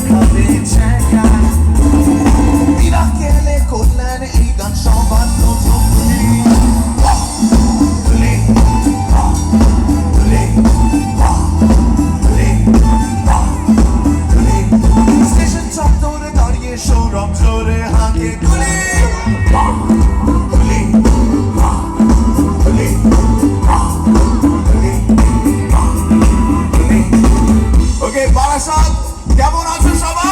খাবে ছেঁকা বিনা খেলে করলেন এই গান সবার প্রথম স্টেশন চত্বরে দাঁড়িয়ে সৌরভ জোরে হাঁকে গুলি ওকে বারাসাত কেমন আছো সবাই